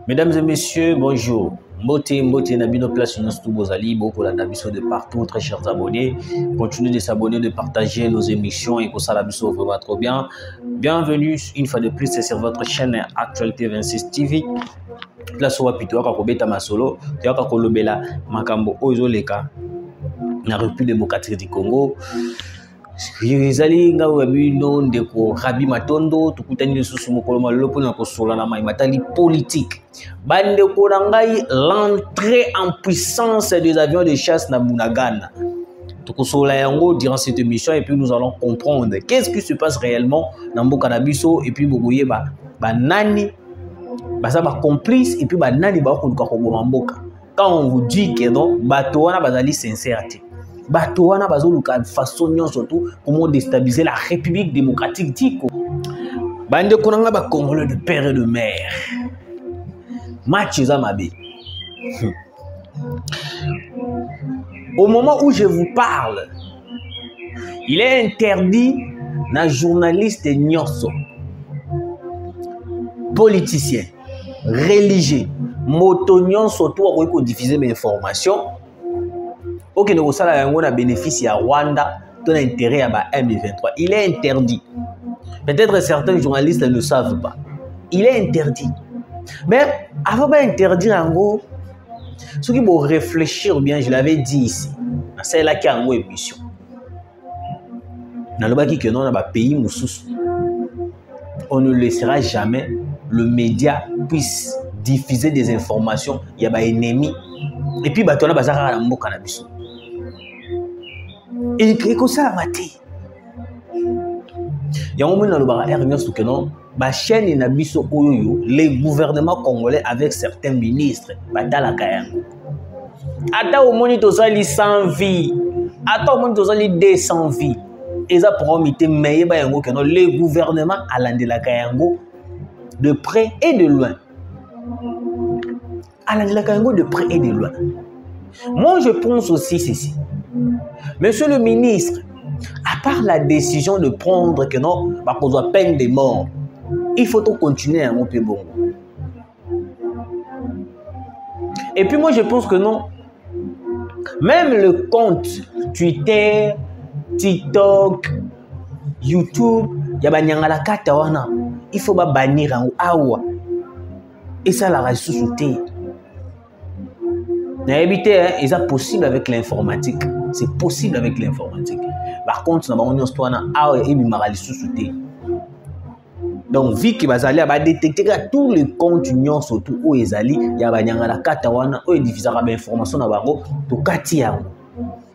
Mesdames et messieurs, bonjour. Mbote Nabino place sur tout Bozali, beaucoup la Nabiso de partout, très chers abonnés. Continuez de s'abonner, de partager nos émissions et que ça Nabiso vraiment trop bien. Bienvenue une fois de plus, c'est sur votre chaîne Actualité 26 TV. Place où apito aka kobeta masolo, te aka kolobela makambo ozoleka na République démocratique du Congo. Yezali nga wabino ndeko Rabi Matondo tukutani lisusu mokolo malopo na kosola na mai matali politique. Bande ko ngai l'entrée en puissance des avions de chasse na Bunagana. Tukosola yango durant cette émission et puis nous allons comprendre qu'est-ce qui se passe réellement dans Mboka na biso et puis bogoye ba nani baza ba complice et puis ba nani ba ko koboma mboka. Quand on vous dit que non bato wana bazali sincère. Bato wana bazoluka façon surtout comment déstabiliser la République démocratique du Congo. Bande konanga ba Congolais de père et de mère. Match Zamabe. Au moment où je vous parle, il est interdit na journaliste nyonso, politicien, religieux, moto nyonso to ko diffuser mes informations. Ok, donc ça a bénéfice à Rwanda, ton intérêt à M23. Il est interdit. Peut-être certains journalistes ne le savent pas. Il est interdit. Mais avant d'interdire en gros, ceux qui vont réfléchir bien, je l'avais dit ici, c'est là qu'il y a une émission. Dans le bas qui dans le pays, on ne laissera jamais le média puisse diffuser des informations. Il y a des ennemis. Et puis, on a bazar à mboka na biso. Et comme ça, maté. Il y a un moment dans le bar Ernest Kenon, la chaîne na biso oyoyo, les gouvernements congolais avec certains ministres, batala kayango. Ata au moment où ils sans vie, ata au moment où ils 200 vies, ils ont promis de meilleur bayango que les gouvernements à l'andela kayango de près et de loin. À l'andela kayango de près et de loin. Moi, je pense aussi ceci. Monsieur le ministre, à part la décision de prendre que non, qu'on doit peine de mort, il faut tout continuer à un peu bon. Et puis moi, je pense que non. Même le compte Twitter, TikTok, YouTube, il faut bannir en awa. Et ça, la ressource. C'est possible avec l'informatique. C'est possible avec l'informatique. Par contre, donc, vu que vous allez détecter tous les comptes surtout où ils allaient, il y a la katawana, où ils diffusent des informations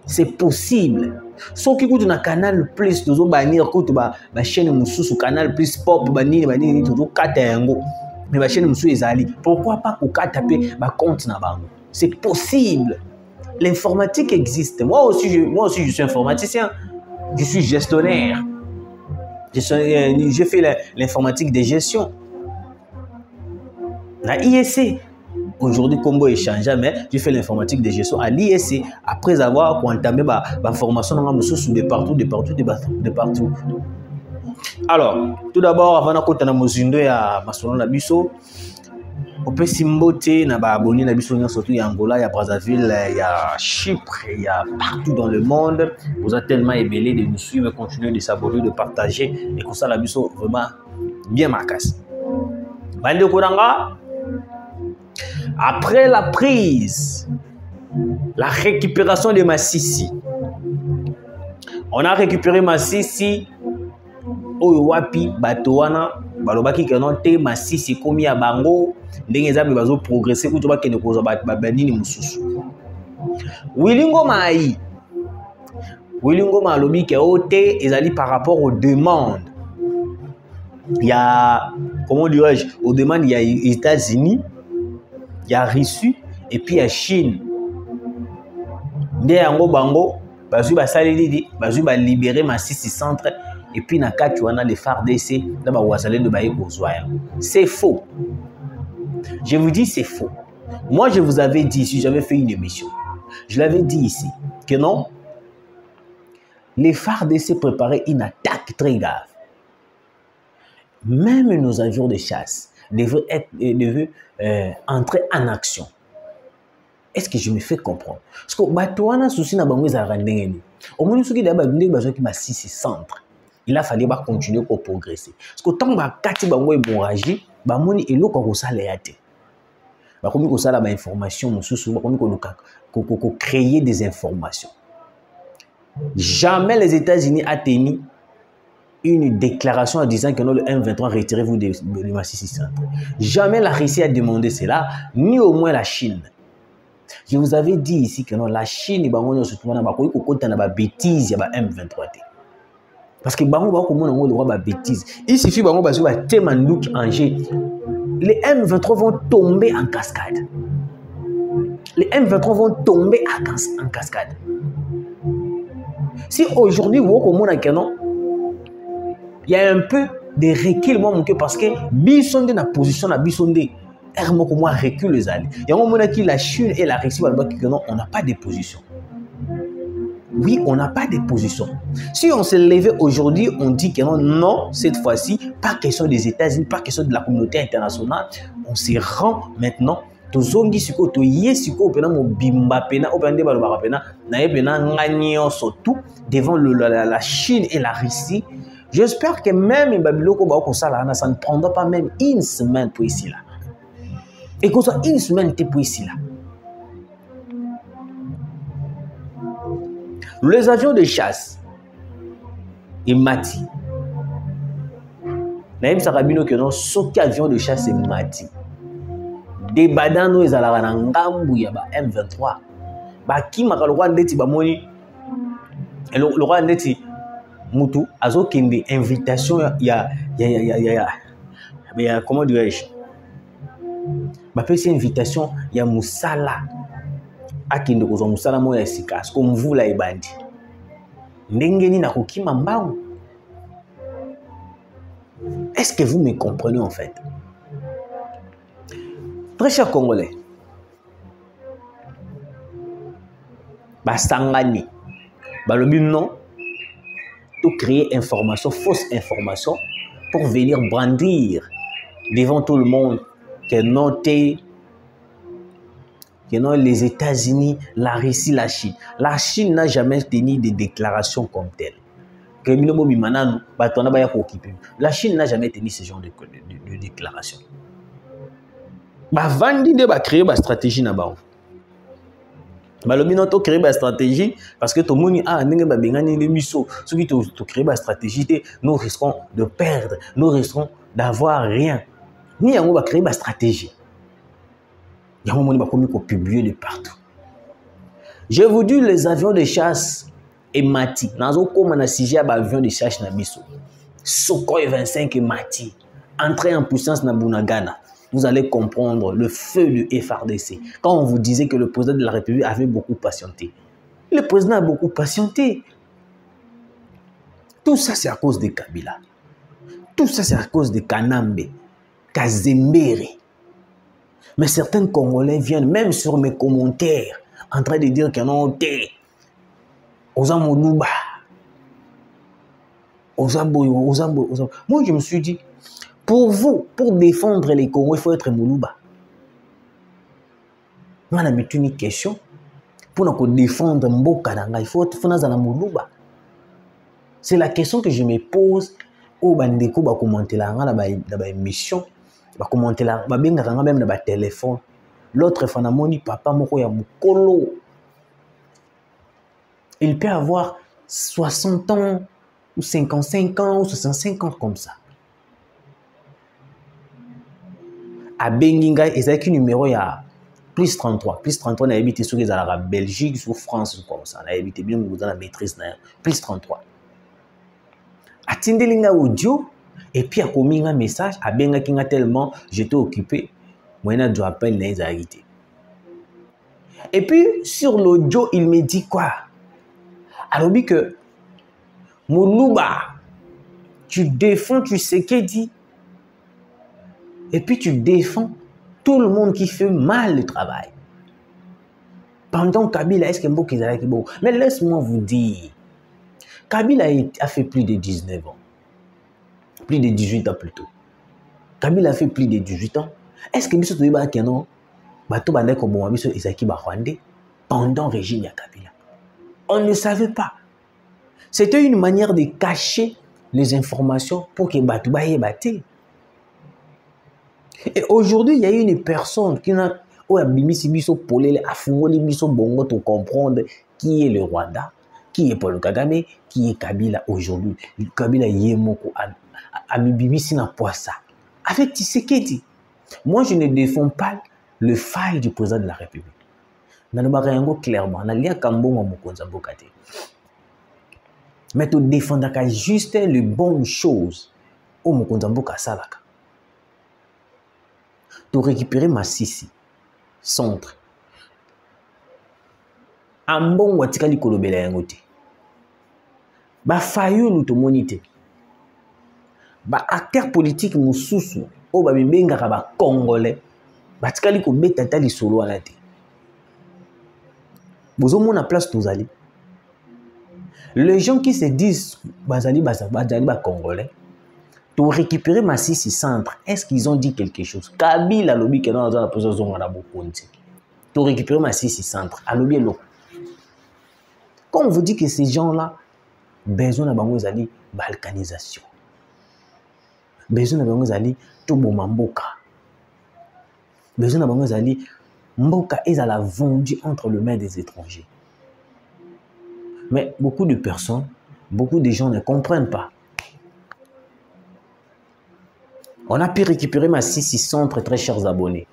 c'est possible. Sauf que vous avez un canal plus, vous avez une chaîne sur canal plus pop, vous avez mais la chaîne ils allaient. Pourquoi pas vous taper un compte na bango? C'est possible. L'informatique existe. Moi aussi, je suis informaticien. Je suis gestionnaire. Je fais l'informatique de gestion. À l'ISC. Aujourd'hui, Combo échange, mais je fais l'informatique de gestion à l'ISC. Après avoir entamé ma formation de partout. Alors, tout d'abord, avant de commencer à ma biso, on peut s'imboter na ba abonné na biso surtout en Angola, il y a Brazzaville, il y a Chypre, il y a partout dans le monde. Vous êtes tellement ébélés de nous suivre, continuer de s'abonner, de partager et comme ça la biso vraiment bien marcasse. Bande Kodanga, après la prise, la récupération de Massissi, on a récupéré Massissi au Wapi Batoana. Balobaki que non te Massissi komi ya bango ndenge ezabe bazo progresser kuto bakende koza banini mususu. Wilingo alobi ke ote ezali par rapport aux demandes. Il y a comment dirais-je, aux demandes il y a États-Unis, il y a Russie et puis il y a Chine. Nde yango bango bazu basaleli bazu ba libérer Massissi centre. Et puis, dans le tu as les FARDC, c'est faux. Je vous dis, c'est faux. Moi, je vous avais dit, si j'avais fait une émission, je l'avais dit ici, que non, les FARDC préparaient une attaque très grave. Même nos avions de chasse, devait entrer en action. Est-ce que je me fais comprendre? Parce que Batouana souci na bango ezalaka ndenge ni. Omoni soki d'abord ndenge bazwaki masisi centre. Il a fallu continuer à progresser. Parce que tant que kati bango hémorragie, bamoni eloko kosala ya te. Bakomi kosala ba information mosusu, bakomi ko créer des informations. Jamais les États-Unis a tenu une déclaration en disant que non, le M23 retirez-vous de Massissi Centre. Jamais la Russie a demandé cela, ni au moins la Chine. Je vous avais dit ici que non, la Chine, bêtise, il y a M23. Parce que il suffit les M23 vont tomber en cascade. Les M23 vont tomber en cascade. Si aujourd'hui, il y a un peu de recul, parce que Bissonde na position na Bissonde, recule les alliés. Il y a un moment qui la Chine et la Russie, on n'a pas de position. Oui, on n'a pas de position. Si on se levait aujourd'hui, on dit que non, non, cette fois-ci, pas question des États-Unis, pas question de la communauté internationale, on se rend maintenant. Devant la Chine et la Russie. J'espère que même ça ne prendra pas même une semaine pour ici là. Et qu'on soit une semaine pour ici là. Les avions de chasse et Mati. Naïm Sarabino que non, ce avion de chasse et Mati. Des badano ils allaient en Ngambu ya ba M23. Ba ki makalwa ndeti ba moni. Et le roi ndeti Moutou azo kende invitation ya comment dirais-je? Ba pesi invitation ya Musala. Akinde ko zo Musala mo ya sika. Parce que mvula ebandi. Ndenge ni na kokima mbangu. Est-ce que vous me comprenez en fait? Très chers Congolais, Basangani, Balobi non, tout créer information, fausse information, pour venir brandir devant tout le monde que non, les États-Unis, la Russie, la Chine. La Chine n'a jamais tenu des déclarations comme telles. La Chine n'a jamais tenu ce genre de déclaration. Vandi de créer une stratégie là-bas. Balobino to créer une stratégie parce que tout le monde ceux qui ont créé une stratégie, nous risquons de perdre, nous risquons d'avoir rien. Ni on va créer une stratégie. Il y a un moment où on publier de partout. Je vous dis les avions de chasse et Mati. Nazo comme na sujet avion de chasse na biso. Sukhoi 25 et Mati. Entrer en puissance na Bunagana. Vous allez comprendre le feu du FARDC. Quand on vous disait que le président de la République avait beaucoup patienté. Le président a beaucoup patienté. Tout ça, c'est à cause de Kabila. Tout ça, c'est à cause de Kanambe, Kazembere. Mais certains Congolais viennent, même sur mes commentaires, en train de dire que non, t'es Ozamoulouba. Moi, je me suis dit, pour vous, pour défendre les Congolais, il faut être Moulouba. Moi, j'ai mis une question. Pour défendre Mboka, il faut être Moulouba. C'est la question que je me pose au bandeko ba commenter la dans ba émission, ba commenter la ba benga même dans ba téléphone. L'autre fanamoni papa moko ya mukolo. Il peut avoir 60 ans ou 55 ans ou 65 ans comme ça. À Benginga, il y a un numéro ya plus 33. Plus 33, on a habité sur les Arabes, Belgique, sur France, comme ça. On a habité bien dans la maîtrise. Plus 33. A tindelinga audio, et puis a commis un message, a benga kinga tellement, j'étais occupé. Moi, je dois appeler les arrêtés. Et puis, sur l'audio, il me dit quoi? Alors, dit que, Moulouba, tu défends, tu sais qu'il dit. Et puis tu défends tout le monde qui fait mal le travail. Pendant Kabila, est-ce que Mboka est bon? Mais laisse-moi vous dire, Kabila a fait plus de 19 ans. Plus de 18 ans plutôt. Kabila a fait plus de 18 ans. Est-ce que biso toyeba que non bato bandai ko bon biso ezaki ba Rwandais pendant le régime ya Kabila? On ne savait pas. C'était une manière de cacher les informations pour que bato bayeba te. Et aujourd'hui, il y a une personne qui n'a pas bimisi biso polele afungoli biso bongo to comprendre qui est le Rwanda, qui est Paul Kagame, qui est Kabila aujourd'hui. Kabila yemoko a bimisi na poissa. Avec Tshisekedi. Moi, je ne défends pas le faille du président de la République. Nanobaka clairement, na lia kambongo mokonza mbokate. Mais tu défends juste les bonnes choses au mokonza mboka salaka. Tu récupérer Masisi, centre. Ambon watikali kolobela yango te. Ba fayulu to monite. Ba acteur politique mususu o ba bibenga ba congolais. Batikali ko beta tali solo wana te. Bozo mona place tozali. Les gens qui se disent bazali ba congolais, tu récupérer Masisi centre, est-ce qu'ils ont dit quelque chose? Kabila lobi que dans la position na bokonti. Tu récupérer Masisi centre, alobi lo. Quand on vous dit que ces gens-là besoin na bango zali balkanisation. Besoin na bango zali to bomamboka. Besoin na bango zali mboka ezala vendu entre les mains des étrangers. Mais beaucoup de personnes, beaucoup de gens ne comprennent pas. On a pu récupérer Masisi centre, très chers abonnés.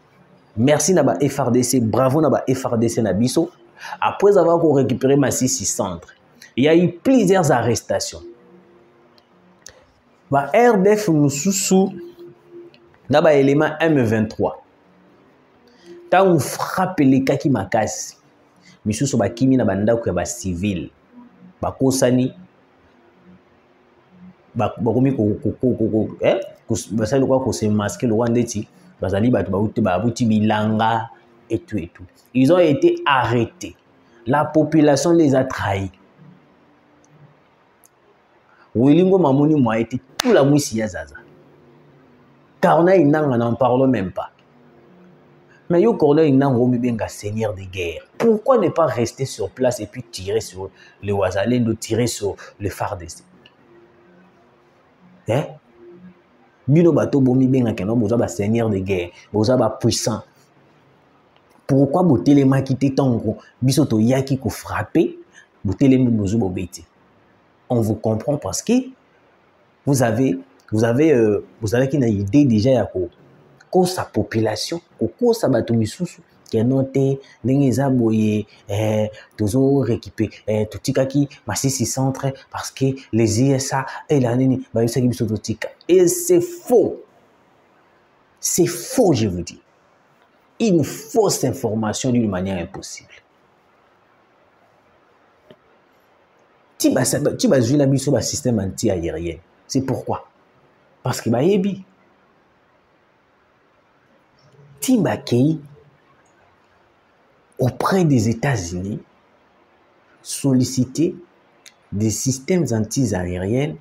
Merci Naba FRDC, bravo Naba FRDC Nabiso. Après avoir récupéré Masisi centre, il y a eu plusieurs arrestations. Ba RDF Moussoussou, Naba élément M23. Quand on frappe les kaki makasi, Moussoussou ba kimi na banda ko ba civil. Ba kosani ba komi basali quoi ko se masquer le Rwandeti bazali ba buti bilanga et tout et tout. Ils ont été arrêtés. La population les a trahis. Wilingo Mamoni a été tout la mousse yazaza. Corneille Nang n'en parle même pas. Mais yo Corneille Nang Romibenga seigneur de guerre. Pourquoi ne pas rester sur place et puis tirer sur le Ouazalendo, tirer sur le FARDC? Hein? Bino bato bomi benga keno boza ba seigneur de guerre, boza ba puissant. Pourquoi botelema kité tango biso to yaki ko frapper, botelema bozo bobeti? On vous comprend parce que vous avez une idée déjà ya ko sa population, ko sa bato misusu kenote ndengeza boye tozo récupérer tutikaki Masisi centre parce que les ISA et la nini ba yosaki biso totika. Et c'est faux. C'est faux, je vous dis. Une fausse information d'une manière impossible. Tu vas jouer la mise sur le système anti-aérien. C'est pourquoi? Parce que Bayebi. Tu vas auprès des États-Unis solliciter des systèmes anti-aériens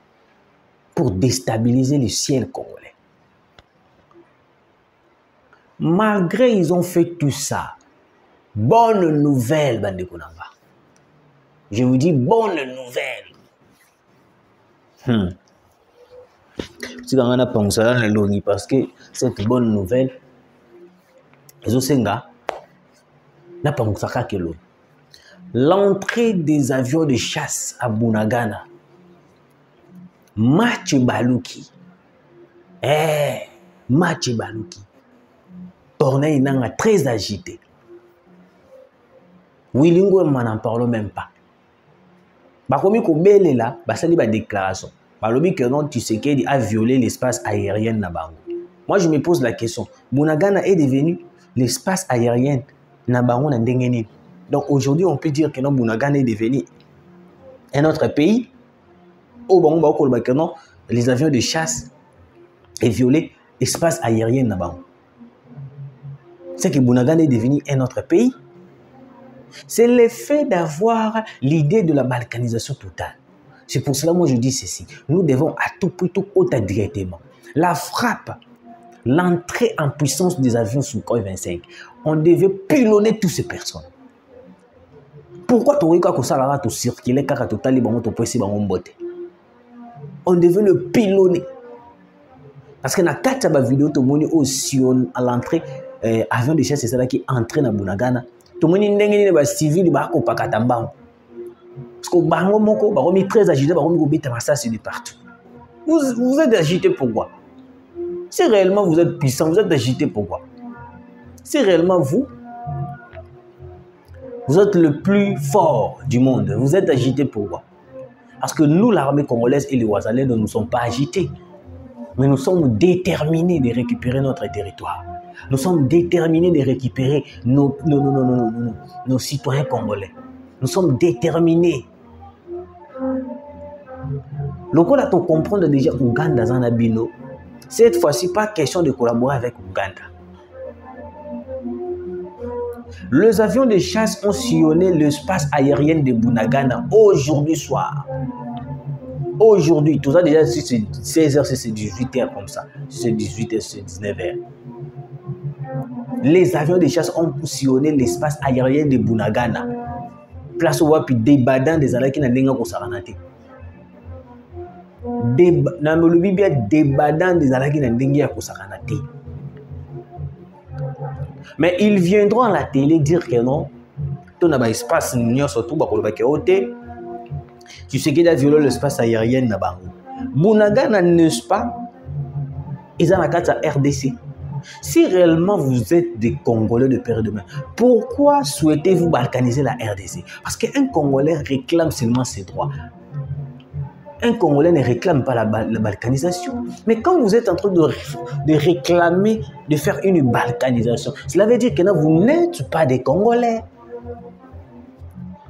pour déstabiliser le ciel congolais. Malgré ils ont fait tout ça, bonne nouvelle, Bandekonanga. Je vous dis bonne nouvelle. Si on a pensé à l'ONU parce que cette bonne nouvelle, les Osenga n'a pas pensé à l'ONU. L'entrée des avions de chasse à Bunagana, Match Baluki, Match Baluki, Corneille Nanga très agité. Wilingo n'en parle même pas. Bakomi ko bele là, basali ba déclaration. Balobi que non Tshisekedi a violé l'espace aérien na bango. Moi je me pose la question, Bunagana est devenu l'espace aérien na bango na ndengeni. Donc aujourd'hui on peut dire que non Bunagana est devenu un autre pays. Au bango ba ko ba que non les avions de chasse et violé l'espace aérien na bango. C'est que Bunagana est devenu un autre pays. C'est l'effet d'avoir l'idée de la balkanisation totale. C'est pour cela que moi je dis ceci. Nous devons à tout prix tout côté directement. La frappe l'entrée en puissance des avions Sukhoi 25, on devait pilonner toutes ces personnes. Pourquoi tu as dit ça tu circuler car tu as dit on devait le pilonner. Parce que dans la vidéo, tout le monde aussi à l'entrée, avion de chasse, c'est ça qui entre dans Bunagana. Tout le monde est civil, il va pas katamba. Parce que bango moko, bango mi très agité, bango mi bita massage de partout. Vous êtes agité pourquoi? Si réellement vous êtes puissant, vous êtes agité pourquoi? Si réellement vous êtes le plus fort du monde, vous êtes agité pourquoi? Parce que nous, l'armée congolaise et les Ouazalais, ne nous sommes pas agités. Mais nous sommes déterminés de récupérer notre territoire. Nous sommes déterminés de récupérer nos citoyens congolais. Nous sommes déterminés. Donc, on a tout comprendre déjà Ouganda Zanabino. Cette fois-ci, pas question de collaborer avec Ouganda. Les avions de chasse ont sillonné l'espace aérien de Bunagana aujourd'hui soir. Aujourd'hui, tout ça déjà, si c'est 16h, si c'est 18h comme ça. Si c'est 18h, si c'est 19h. Les avions de chasse ont sillonné l'espace aérien de Bunagana. Place où il y a des badans des alliés qui n'ont pas de saranate. Des badans des alliés qui n'ont pas de saranate. Mais ils viendront à la télé dire que non, tout n'a pas espace, surtout pour le côté. Tu sais qu'il a violé l'espace aérien na bango. Bunagana, n'est-ce pas? Ils ont la carte à RDC. Si réellement vous êtes des Congolais de père et de mère, pourquoi souhaitez-vous balkaniser la RDC? Parce qu'un Congolais réclame seulement ses droits. Un Congolais ne réclame pas la balkanisation. Mais quand vous êtes en train de réclamer, de faire une balkanisation, cela veut dire que non, vous n'êtes pas des Congolais.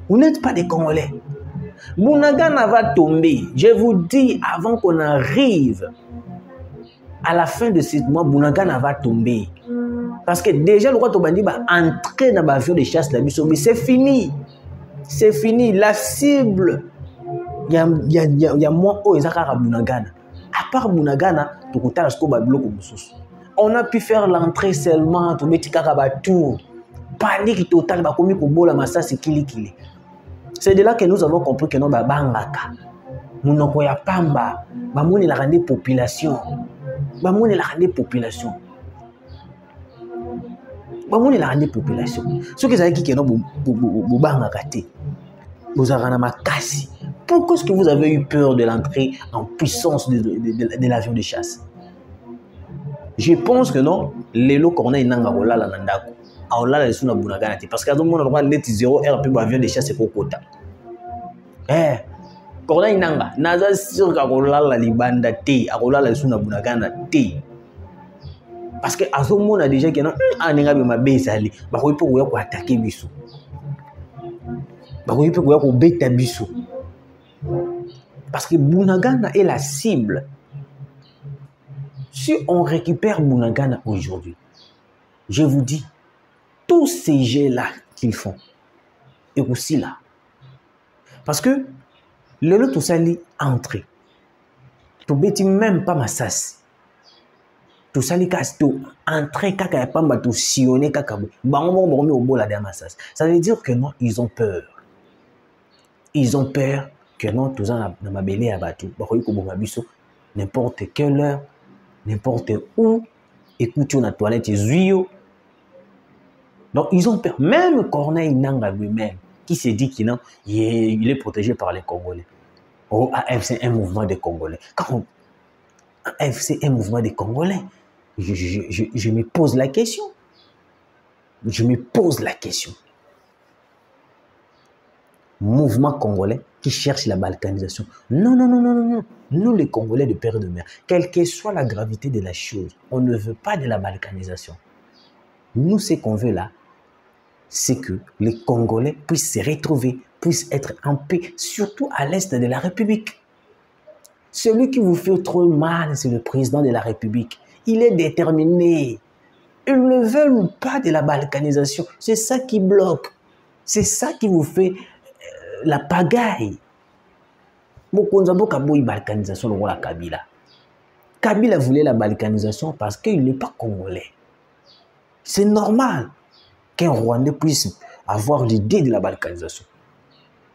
Vous n'êtes pas des Congolais. Bunagana va tomber. Je vous dis, avant qu'on arrive à la fin de ce mois, Bunagana va tomber. Parce que déjà, le roi Tobandi va entrer dans l'avion de chasse de la mission. Mais c'est fini. C'est fini. La cible, il y a moins haut à Bunagana. À part Bunagana, on a pu faire l'entrée seulement. Panique totale. C'est de là que nous avons compris que nous avons bangaka. Nous n'avons pas pamba. Nous avons la population. Nous avons la population. Nous avons la population. Ce que ça dit que nous bangaka. Vous avez ma casse. Pourquoi est-ce que vous avez eu peur de l'entrée en puissance de l'avion de chasse? Je pense que non. Les lots corneilles n'ont pas la nandako. Parce que nous avons 0 heure pour l'avion de chasse pour Kota. Corneille Nanga, Naza sur la Libanda T, Arola Suna Bunagana T. Parce que Azomo a déjà que non, ma base ali, Bahoui pour attaquer Bissou. Bahoui pour bêta Bissou. Parce que Bunagana est la cible. Si on récupère Bunagana aujourd'hui, je vous dis, tous ces jets-là qu'ils font, et aussi là. Parce que le lot tout ça est entré. Tu bêtis même pas ma sas. Tout ça est entré, kaka pas ma tout sillonné, kaka. Au bol de ma sas. Ça veut dire que non, ils ont peur. Ils ont peur que non, tout ça dans ma belle à battu. N'importe quelle heure, n'importe où, écoute la toilette, ils donc ils ont peur. Même Corneille Nanga lui-même, qui s'est dit qu'il est protégé par les Congolais. Oh, AFC, un mouvement des Congolais. Quand AFC, un mouvement des Congolais, je me pose la question. Je me pose la question. Mouvement congolais qui cherche la balkanisation. Non, non, non, non, non, non. Nous, les Congolais de père et de mère, quelle que soit la gravité de la chose, on ne veut pas de la balkanisation. Nous, ce qu'on veut là, c'est que les Congolais puissent se retrouver, puissent être en paix, surtout à l'est de la République. Celui qui vous fait trop mal, c'est le président de la République. Il est déterminé. Ils ne veulent pas de la balkanisation. C'est ça qui bloque. C'est ça qui vous fait la pagaille. Balkanisation, la Kabila. Kabila voulait la balkanisation parce qu'il n'est pas congolais. C'est normal qu'un Rwandais puisse avoir l'idée de la balkanisation.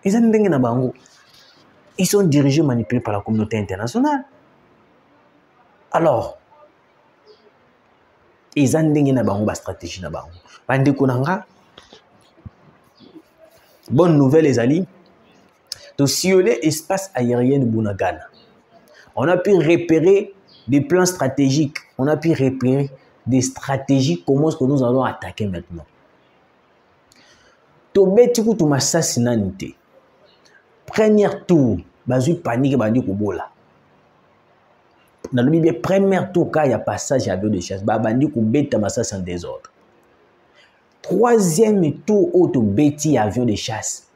Ils sont dirigés, manipulés par la communauté internationale. Alors, ils ont une stratégie. Bonne nouvelle, les alliés. De sillonner l'espace aérien de Bunagana. On a pu repérer des plans stratégiques. On a pu repérer des stratégies. Comment est-ce que nous allons attaquer maintenant? Tobeti tu massassinanité. Premier tour, bazu panique bandi kubola. Dans le Bible, premier tour quand il y a passage avion de chasse, bandi kubeta massas en désordre. Troisième tour auto beti avion de chasse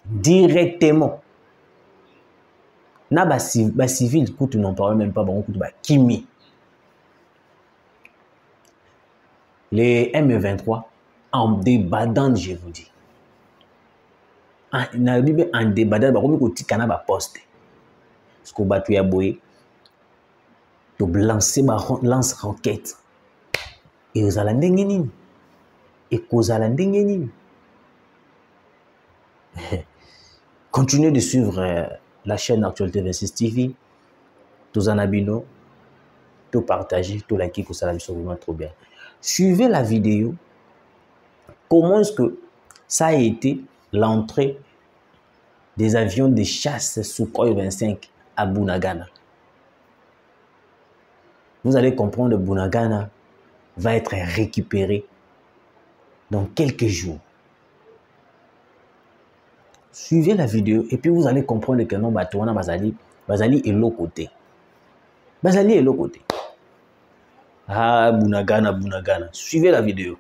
directement. Na ba civil kutu n'en parle même pas bon kutu ba kimi. Les M23 en débandant, je vous dis. En débandant, ba komi ko tikana ba poste. Parce que batu ya boye to lancer ba lance roquette. Et aux alandenge nini? Et aux alandenge nini? Continuez de suivre la chaîne Actualité 26 TV. Tous en abonnés, tout partager, tout liker, tout ça c'est vraiment trop bien. Suivez la vidéo. Comment est-ce que ça a été l'entrée des avions de chasse Sukhoi 25 à Bunagana? Vous allez comprendre que Bunagana va être récupéré dans quelques jours. Suivez la vidéo et puis vous allez comprendre que non, Bazali est l'autre côté. Bazali est l'autre côté. Ah, Bunagana. Suivez la vidéo.